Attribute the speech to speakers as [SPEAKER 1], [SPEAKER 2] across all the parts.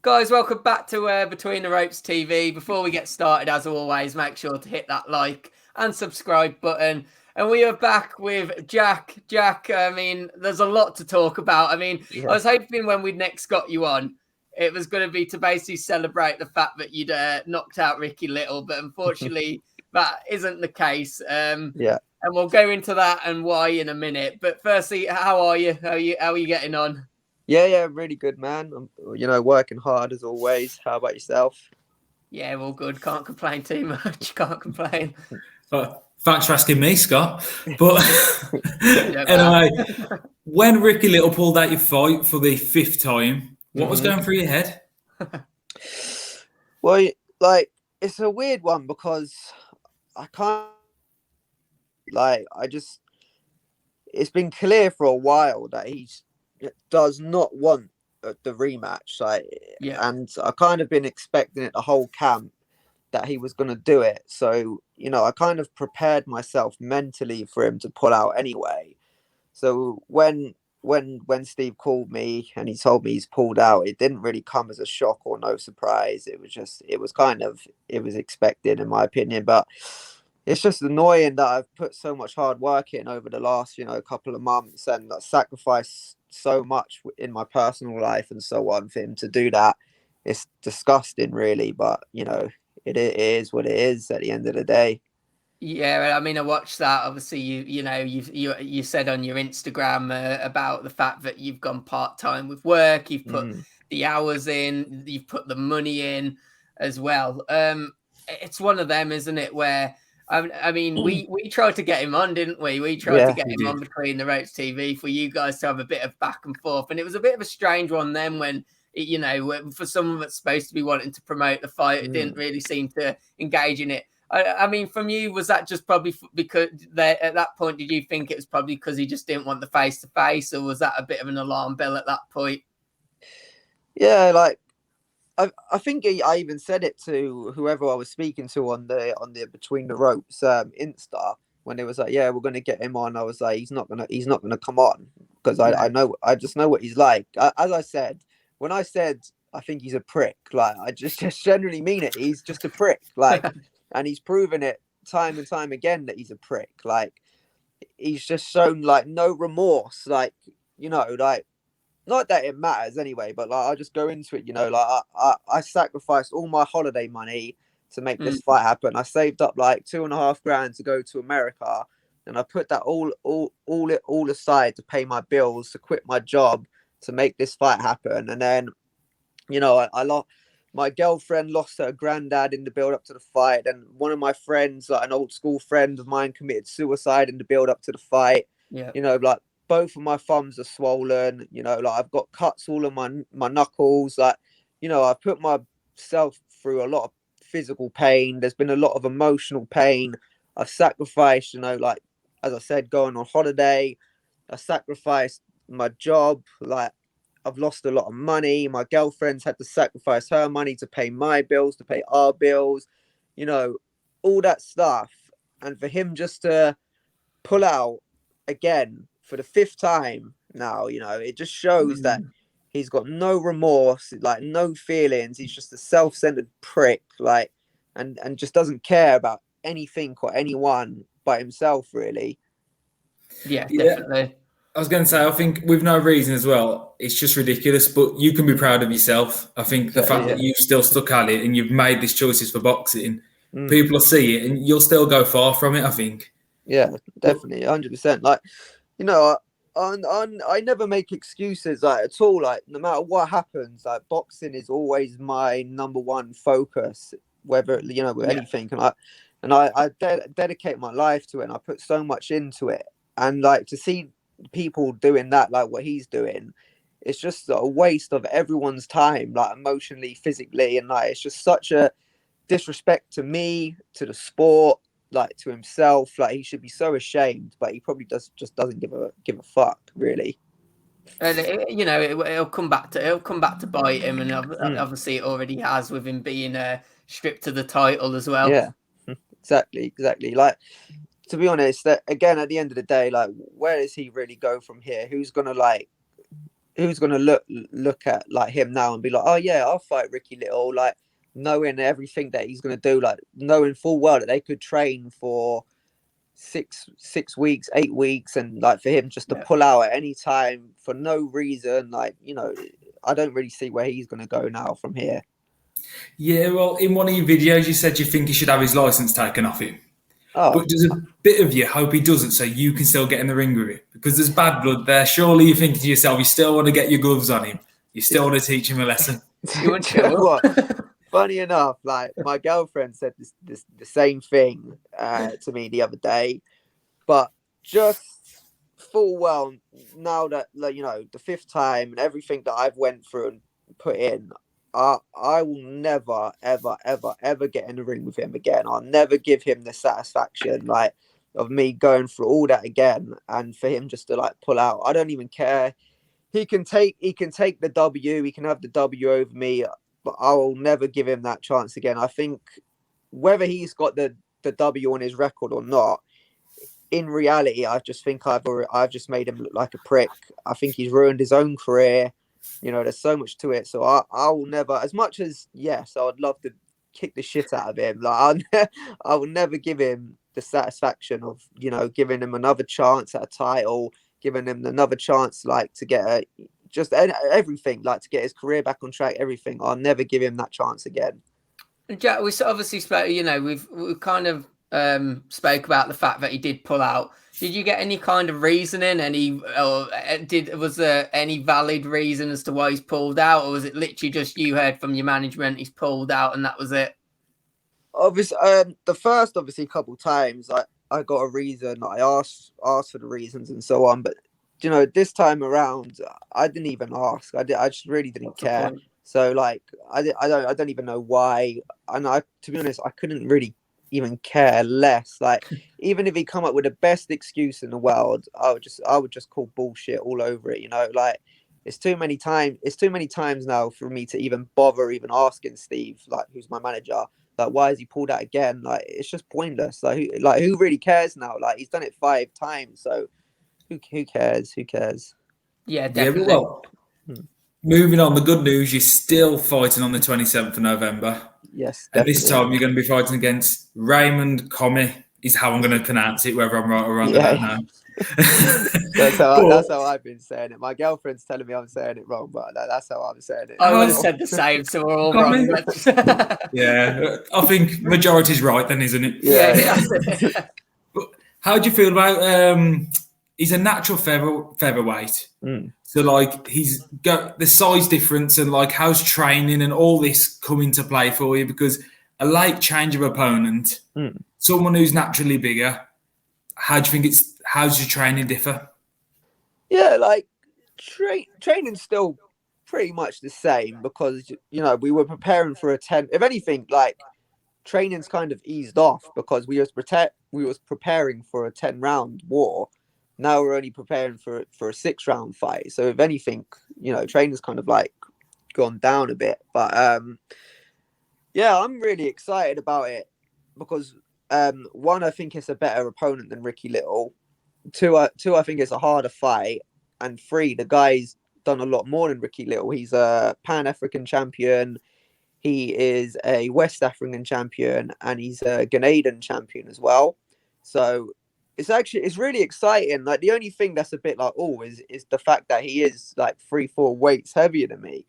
[SPEAKER 1] Guys, welcome back to Between the Ropes TV. Before we get started, as always, make sure to hit that like and subscribe button. And we are back with Jack. Jack, I mean, there's a lot to talk about. I mean, I
[SPEAKER 2] Yeah.
[SPEAKER 1] was hoping when we next got you on, it was going to be to basically celebrate the fact that you'd knocked out Ricky Little, but unfortunately, that isn't the case.
[SPEAKER 2] Yeah.
[SPEAKER 1] And we'll go into that and why in a minute. But firstly, how are you? How are you getting on?
[SPEAKER 2] Yeah, really good, man. I'm, working hard as always. How about yourself?
[SPEAKER 1] Yeah, all good. Can't complain too much. Can't complain.
[SPEAKER 3] Thanks for asking me, Scott. But
[SPEAKER 1] You don't
[SPEAKER 3] anyway,
[SPEAKER 1] matter.
[SPEAKER 3] when Ricky Little pulled out your fight for the fifth time, what was
[SPEAKER 2] hmm
[SPEAKER 3] going through your head?
[SPEAKER 2] Well, it's a weird one because I can't, I just, it's been clear for a while that he does not want the rematch.
[SPEAKER 1] Yeah,
[SPEAKER 2] And I kind of been expecting it the whole camp that he was going to do it. So, I kind of prepared myself mentally for him to pull out anyway. So when Steve called me and he told me he's pulled out, it didn't really come as a shock or no surprise. It was expected in my opinion, but it's just annoying that I've put so much hard work in over the last, couple of months and sacrificed so much in my personal life and so on for him to do that. It's disgusting, really, but it is what it is at the end of the day.
[SPEAKER 1] yeah. I mean, I watched that. Obviously, you said on your Instagram about the fact that you've gone part time with work. You've put
[SPEAKER 2] Mm.
[SPEAKER 1] the hours in. You've put the money in as well. It's one of them, isn't it? Where I mean, we tried to get him on, didn't we? We tried to
[SPEAKER 2] Yeah,
[SPEAKER 1] get
[SPEAKER 3] We
[SPEAKER 1] him
[SPEAKER 3] did.
[SPEAKER 1] on Between the Ropes TV for you guys to have a bit of back and forth, and it was a bit of a strange one then when. For someone that's supposed to be wanting to promote the fight, it didn't
[SPEAKER 2] mm.
[SPEAKER 1] really seem to engage in it. I mean, from you, was that just probably because at that point, did you think it was probably because he just didn't want the face to face, or was that a bit of an alarm bell at that point?
[SPEAKER 2] Yeah, I think I even said it to whoever I was speaking to on the Between the Ropes Insta when it was like, yeah, we're gonna get him on. I was like, he's not gonna come on because I
[SPEAKER 1] No.
[SPEAKER 2] know I just know what he's like. As I said, when I said I think he's a prick, like I just generally mean it. He's just a prick, and he's proven it time and time again that he's a prick. Like he's just shown like no remorse, like not that it matters anyway, but like I just go into it, I sacrificed all my holiday money to make this
[SPEAKER 1] Mm,
[SPEAKER 2] fight happen. I saved up like 2.5 grand to go to America, and I put that all aside to pay my bills, to quit my job, to make this fight happen. And then, I lost my girlfriend lost her granddad in the build up to the fight, and one of my friends, like an old school friend of mine, committed suicide in the build up to the fight.
[SPEAKER 1] yeah.
[SPEAKER 2] Like both of my thumbs are swollen. Like I've got cuts all on my knuckles. Like, I've put myself through a lot of physical pain. There's been a lot of emotional pain. I've sacrificed, like as I said, going on holiday. I sacrificed my job. Like I've lost a lot of money. My girlfriend's had to sacrifice her money to pay my bills, to pay our bills, you know, all that stuff. And for him just to pull out again for the fifth time now, it just shows that
[SPEAKER 1] Mm.
[SPEAKER 2] he's got no remorse, like no feelings. He's just a self-centered prick, and just doesn't care about anything or anyone but himself, really.
[SPEAKER 1] Yeah,
[SPEAKER 3] Yeah,
[SPEAKER 1] definitely.
[SPEAKER 3] I was going to say, I think with no reason as well, it's just ridiculous, but you can be proud of yourself. I think the
[SPEAKER 2] Exactly.
[SPEAKER 3] fact that
[SPEAKER 2] Yeah.
[SPEAKER 3] you've still stuck at it and you've made these choices for boxing,
[SPEAKER 2] Mm.
[SPEAKER 3] people will see it and you'll still go far from it, I think.
[SPEAKER 2] Yeah,
[SPEAKER 3] But
[SPEAKER 2] definitely, 100%. Like, you know, I never make excuses like at all. Like, no matter what happens, like boxing is always my number one focus. Whether with
[SPEAKER 1] Yeah.
[SPEAKER 2] anything, and I dedicate my life to it, and I put so much into it. And like to see people doing that, like what he's doing, it's just a waste of everyone's time, like emotionally, physically, and like it's just such a disrespect to me, to the sport, like to himself. Like he should be so ashamed, but he probably doesn't give a fuck, really.
[SPEAKER 1] And it'll come back to bite him, and
[SPEAKER 2] Mm,
[SPEAKER 1] obviously it already has with him being stripped of the title as well.
[SPEAKER 2] yeah, exactly. Like to be honest, that again at the end of the day, like where does he really go from here? Who's gonna like gonna look at like him now and be like, oh yeah, I'll fight Ricky Little, like knowing everything that he's gonna do, like knowing full well that they could train for 6 weeks, 8 weeks, and like for him just to pull out at any time for no reason, like, you know, I don't really see where he's gonna go now from here.
[SPEAKER 3] Yeah, well, in one of your videos, you said you think he should have his license taken off him.
[SPEAKER 2] Oh,
[SPEAKER 3] But does a bit of you hope he doesn't, so you can still get in the ring with him? Because there's bad blood there. Surely you're thinking to yourself, you still want to get your gloves on him. You still want to teach him a lesson.
[SPEAKER 1] You wouldn't show
[SPEAKER 2] what? Funny enough, like my girlfriend said the same thing to me the other day, but just full well now that, like, you know, the 5th time and everything that I've went through and put in, I will never ever get in the ring with him again. I'll never give him the satisfaction like of me going through all that again and for him just to like pull out. I don't even care. He can take the W. He can have the W over me, but I will never give him that chance again. I think whether he's got the W on his record or not, in reality, I just think I've just made him look like a prick. I think he's ruined his own career. You know, there's so much to it. So I will never, as much as yes, I would love to kick the shit out of him. Like I will never give him the satisfaction of, you know, giving him another chance at a title, giving him another chance like to get just everything, like to get his career back on track. Everything. I'll never give him that chance again.
[SPEAKER 1] Jack, we obviously spoke. You know, we've kind of spoke about the fact that he did pull out. Did you get any kind of reasoning? Was there any valid reason as to why he's pulled out, or was it literally just you heard from your management he's pulled out and that was it?
[SPEAKER 2] Obviously, the first obviously couple times I got a reason. I asked for the reasons and so on, but you know, this time around I didn't even ask. I just really didn't care. So like I don't even know why. And to be honest, I couldn't really even care less. Like even if he come up with the best excuse in the world, I would just call bullshit all over it. You know, like it's too many times now for me to even bother even asking Steve, like who's my manager, like why has he pulled out again? Like it's just pointless. Like who really cares now? Like he's done it 5 times, so who cares? Who cares?
[SPEAKER 1] Yeah,
[SPEAKER 3] Yeah,
[SPEAKER 1] definitely.
[SPEAKER 3] well, moving on, the good news, you're still fighting on the 27th of November.
[SPEAKER 2] Yes,
[SPEAKER 3] And
[SPEAKER 2] definitely.
[SPEAKER 3] this time you're going to be fighting against Raymond Comey, is how I'm going to pronounce it, whether I'm right or wrong, I don't know.
[SPEAKER 2] That's how I've been saying it. My girlfriend's telling me I'm saying it wrong, but that's how I'm saying it.
[SPEAKER 1] I would have said the same, so we're all wrong.
[SPEAKER 3] Yeah, I think majority's right then, isn't it?
[SPEAKER 1] Yeah, exactly.
[SPEAKER 3] But how do you feel about he's a natural featherweight. So like he's got the size difference and like how's training and all this come into play for you? Because a light change of opponent, someone who's naturally bigger, how's your training differ?
[SPEAKER 2] Yeah, like training's still pretty much the same because, you know, we were preparing for a 10. If anything, like training's kind of eased off because we was preparing for a 10-round war. Now we're only preparing for a 6-round fight. So if anything, you know, training's kind of like gone down a bit. But yeah, I'm really excited about it because one, I think it's a better opponent than Ricky Little. Two, I think it's a harder fight. And 3, the guy's done a lot more than Ricky Little. He's a Pan-African champion. He is a West African champion, and he's a Ghanaian champion as well. So it's really exciting. Like the only thing that's a bit like is the fact that he is like 3-4 weights heavier than me.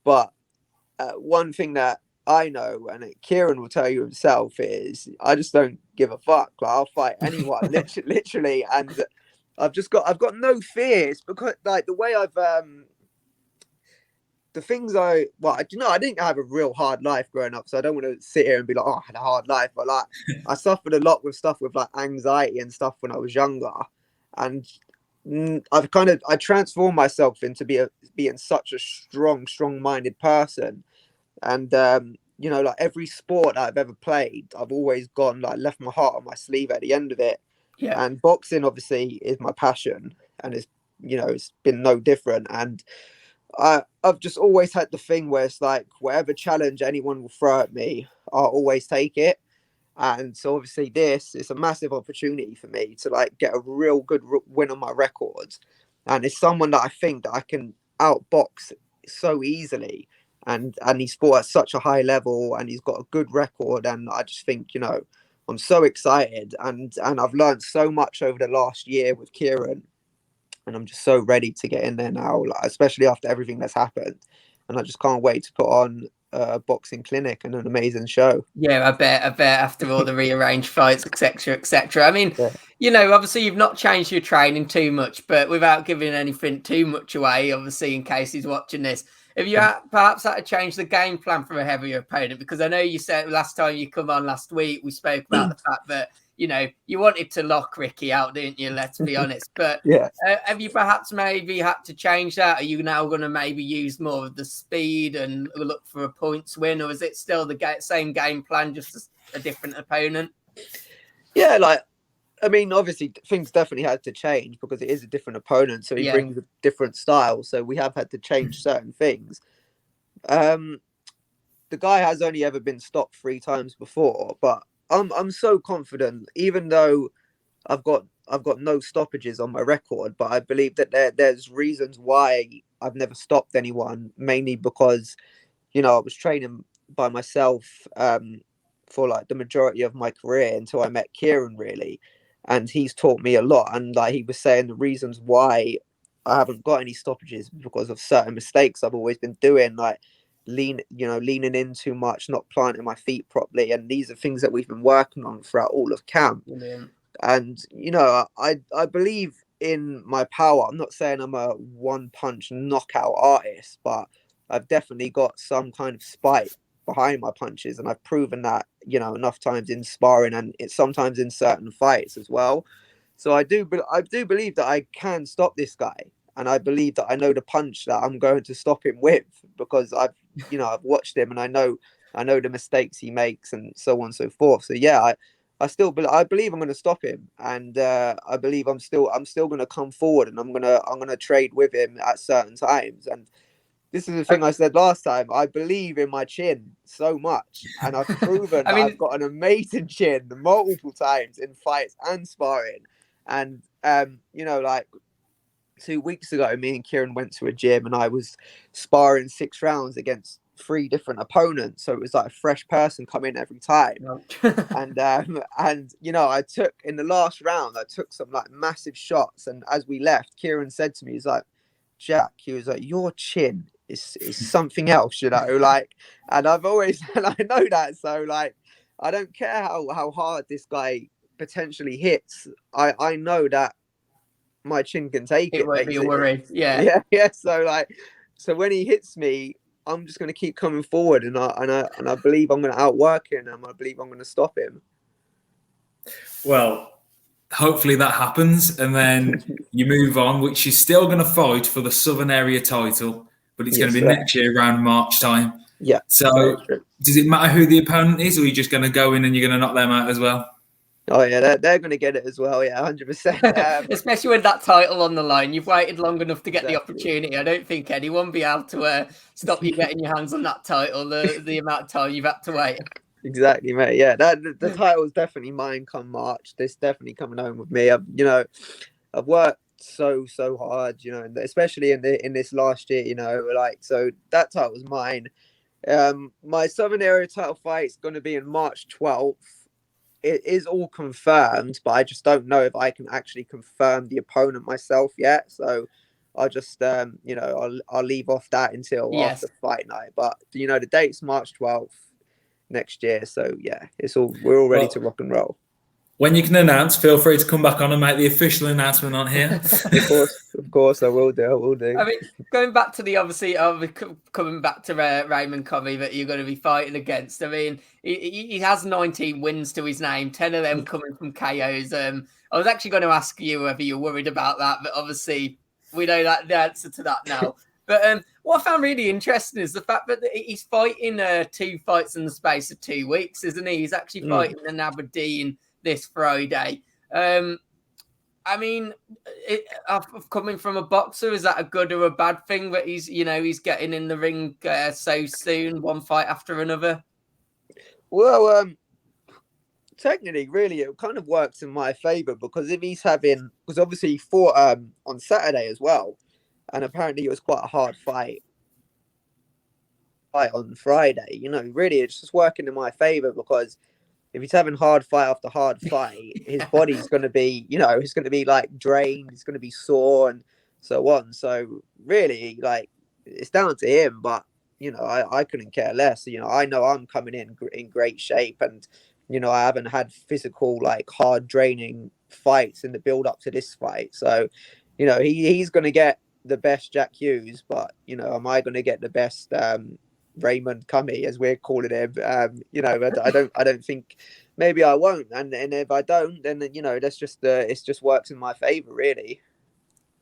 [SPEAKER 2] But one thing that I know, and Kieran will tell you himself, is I just don't give a fuck. Like I'll fight anyone, literally, and I've got no fears because like the way I've the things I didn't have a real hard life growing up, so I don't want to sit here and be like, oh, I had a hard life, but like I suffered a lot with stuff with like anxiety and stuff when I was younger, and I transformed myself into being such a strong-minded person, and you know, like every sport that I've ever played, I've always gone like left my heart on my sleeve at the end of it.
[SPEAKER 1] Yeah.
[SPEAKER 2] And boxing obviously is my passion, and it's been no different. And I've just always had the thing where it's like whatever challenge anyone will throw at me, I'll always take it. And so obviously this is a massive opportunity for me to like get a real good win on my records. and it's someone that I think that I can outbox so easily. And he's fought at such a high level, and he's got a good record. And I just think, you know, I'm so excited, and I've learned so much over the last year with Kieran, and I'm just so ready to get in there now, like, especially after everything that's happened. And I just can't wait to put on a boxing clinic and an amazing show.
[SPEAKER 1] Yeah, I bet after all the rearranged fights, etc., etc. I mean,
[SPEAKER 2] Yeah.
[SPEAKER 1] you know, obviously you've not changed your training too much, but without giving anything too much away, obviously in case he's watching this, have you perhaps had to change the game plan for a heavier opponent? Because I know you said last time you come on last week, we spoke about the fact that, you know, you wanted to lock Ricky out, didn't you? Let's be honest. But
[SPEAKER 2] Yeah.
[SPEAKER 1] have you perhaps maybe had to change that? Are you now going to maybe use more of the speed and look for a points win, or is it still the same game plan, just a different opponent?
[SPEAKER 2] Yeah, like, I mean, obviously things definitely had to change because it is a different opponent, so he brings a different style. So we have had to change certain things. The guy has only ever been stopped 3 times before, but I'm so confident, even though I've got no stoppages on my record, but I believe that there's reasons why I've never stopped anyone, mainly because, you know, I was training by myself for like the majority of my career until I met Kieran, really, and he's taught me a lot. And like he was saying, the reasons why I haven't got any stoppages because of certain mistakes I've always been doing, like leaning in too much, not planting my feet properly, and these are things that we've been working on throughout all of camp.
[SPEAKER 1] Brilliant.
[SPEAKER 2] And you know, I believe in my power. I'm not saying I'm a one punch knockout artist, but I've definitely got some kind of spite behind my punches, and I've proven that, you know, enough times in sparring, and it's sometimes in certain fights as well. So I do believe that I can stop this guy, and I believe that I know the punch that I'm going to stop him with, because I've watched him, and I know the mistakes he makes, and so on and so forth. So yeah, I believe I'm going to stop him, and I believe I'm still going to come forward, and I'm going to trade with him at certain times. And this is the thing I said last time. I believe in my chin so much, and I've proven that I've got an amazing chin multiple times in fights and sparring. And you know, like 2 weeks ago, me and Kieran went to a gym, and I was sparring 6 rounds against 3 different opponents. So it was like a fresh person come in every time. And you know, I took in the last round, I took some like massive shots. And as we left, Kieran said to me, he's like, Jack, he was like, your chin is something else, you know, like, and I've always, and I know that. So like, I don't care how hard this guy potentially hits. I know that my chin can take it.
[SPEAKER 1] It won't be a worry.
[SPEAKER 2] Yeah. So like, so when he hits me, I'm just going to keep coming forward, and I believe I'm going to outwork him, and I believe I'm going to stop him.
[SPEAKER 3] Well, hopefully that happens, and then you move on, which is still going to fight for the Southern Area title, but it's going to be next year around March time.
[SPEAKER 2] Yeah.
[SPEAKER 3] So does it matter who the opponent is, or are you just going to go in and you're going to knock them out as well?
[SPEAKER 2] Oh yeah, they're going to get it as well. Yeah, 100%.
[SPEAKER 1] Especially with that title on the line, you've waited long enough to get the opportunity. I don't think anyone will be able to stop you getting your hands on that title. The amount of time you've had to wait.
[SPEAKER 2] Exactly, mate. Yeah, the title is definitely mine come March. This definitely coming home with me. I've worked so hard, you know, especially in this last year, you know, like, so that title was mine. My Southern Area title fight is going to be in March 12th. It is all confirmed, but I just don't know if I can actually confirm the opponent myself yet. So I'll just, you know, I'll leave off that until after fight night. But you know, the date's March 12th next year. So yeah, we're all ready to rock and roll.
[SPEAKER 3] When you can announce, feel free to come back on and make the official announcement on here.
[SPEAKER 2] Of course, I will do.
[SPEAKER 1] I mean, going back to coming back to Raymond Covey that you're going to be fighting against. I mean, he has 19 wins to his name, 10 of them coming from KOs. I was actually going to ask you whether you're worried about that, but obviously we know that the answer to that now. But what I found really interesting is the fact that he's fighting 2 fights in the space of 2 weeks, isn't he? He's actually fighting in Aberdeen this Friday. I mean, coming from a boxer, is that a good or a bad thing that he's getting in the ring so soon, one fight after another?
[SPEAKER 2] Well, technically, really, it kind of works in my favor because if he's having, because obviously he fought on Saturday as well, and apparently it was quite a hard fight on Friday. You know, really, it's just working in my favor because if he's having hard fight after hard fight, his body's going to be, you know, it's going to be like drained, it's going to be sore and so on. So really, like, it's down to him, but you know, I couldn't care less. You know I'm coming in great shape, and you know, I haven't had physical, like, hard draining fights in the build up to this fight. So, you know, he's going to get the best Jack Hughes, but you know, am I going to get the best Raymond Cummy, as we're calling him? You know, I don't think, maybe I won't, and if I don't, then you know, that's just it's just works in my favor, really.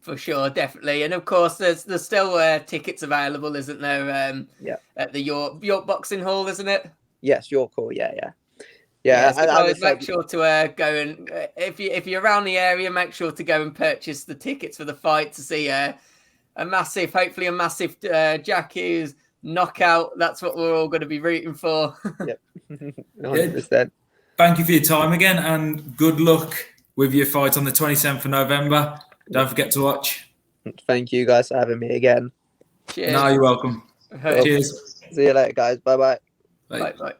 [SPEAKER 1] For sure, definitely, and of course, there's still tickets available, isn't there?
[SPEAKER 2] Yeah,
[SPEAKER 1] at the York Boxing Hall, isn't it?
[SPEAKER 2] yes, your call. Yeah.
[SPEAKER 1] So guys, make sure to go and if you're around the area, make sure to go and purchase the tickets for the fight to see hopefully a massive Jack Hughes knockout. That's what we're all going to be rooting for.
[SPEAKER 2] Yep, 100%.
[SPEAKER 3] Thank you for your time again, and good luck with your fight on the 27th of November. Don't forget to watch.
[SPEAKER 2] Thank you guys for having me again.
[SPEAKER 1] Cheers.
[SPEAKER 3] No, you're welcome.
[SPEAKER 1] Cheers.
[SPEAKER 3] Cheers.
[SPEAKER 2] See you later, guys. Bye-bye.
[SPEAKER 3] Bye.
[SPEAKER 1] Bye.